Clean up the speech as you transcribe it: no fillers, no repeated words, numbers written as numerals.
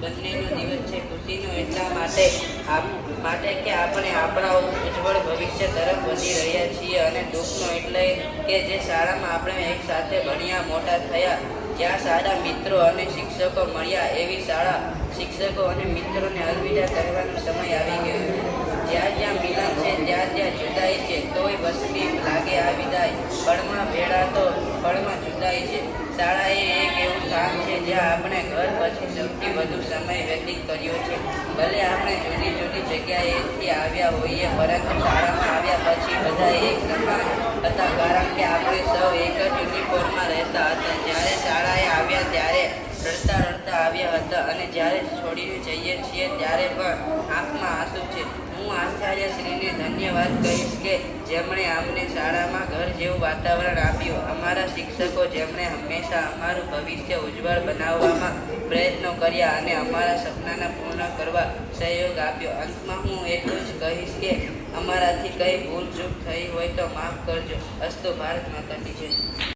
બંનેનો દિવસ છે ખુશીનો એટલા માટે કે આપણે આપણા ઉજ્જવળ ભવિષ્ય તરફ વધી રહ્યા છીએ, અને દુઃખનો એટલે કે જે શાળામાં આપણે એક સાથે ભણ્યા મોટા થયા, જ્યાં સારા મિત્રો અને શિક્ષકો મળ્યા, એવી શાળા શિક્ષકો અને મિત્રોને અલવિદા કહેવાનો સમય આવી ગયો. જ્યાં જ્યાં મિલન છે ત્યાં ત્યાં જુદાઈ છે, તોય વસમી લાગે આ વિદાય, પળમાં ભેળા તો પળમાં જુદાઈ છે. શાળા એ એક એવું સ્થાન છે જ્યાં આપણે ઘર પછી સૌથી વધુ સમય વ્યતીત કર્યો છે. ભલે આપણે જુદી જુદી જગ્યાએથી આવ્યા હોઈએ, પરંતુ શાળામાં આવ્યા પછી બધા એક સમાન હતા, કારણ કે આપણે સૌ એક જ યુનિફોર્મમાં રહેતા હતા. જ્યારે શાળાએ આવ્યા ત્યારે રડતા રડતા આવ્યા હતા, અને જ્યારે છોડીને જઈએ છીએ ત્યારે પણ આંખમાં આંસુ છે. હું આચાર્યશ્રીને ધન્યવાદ કહીશ કે જેમણે અમને શાળામાં ઘર જેવું વાતાવરણ આપ્યું, અમારા શિક્ષકો જેમણે હંમેશા અમારું ભવિષ્ય ઉજ્જવળ બનાવવામાં પ્રયત્નો કર્યા અને અમારા સપનાને પૂર્ણ કરવા સહયોગ આપ્યો. અંતમાં હું એટલું જ કહીશ કે અમારાથી કંઈ ભૂલ ચૂક થઈ હોય તો માફ કરજો. અસ્તુ. ભારત માતા કી જય.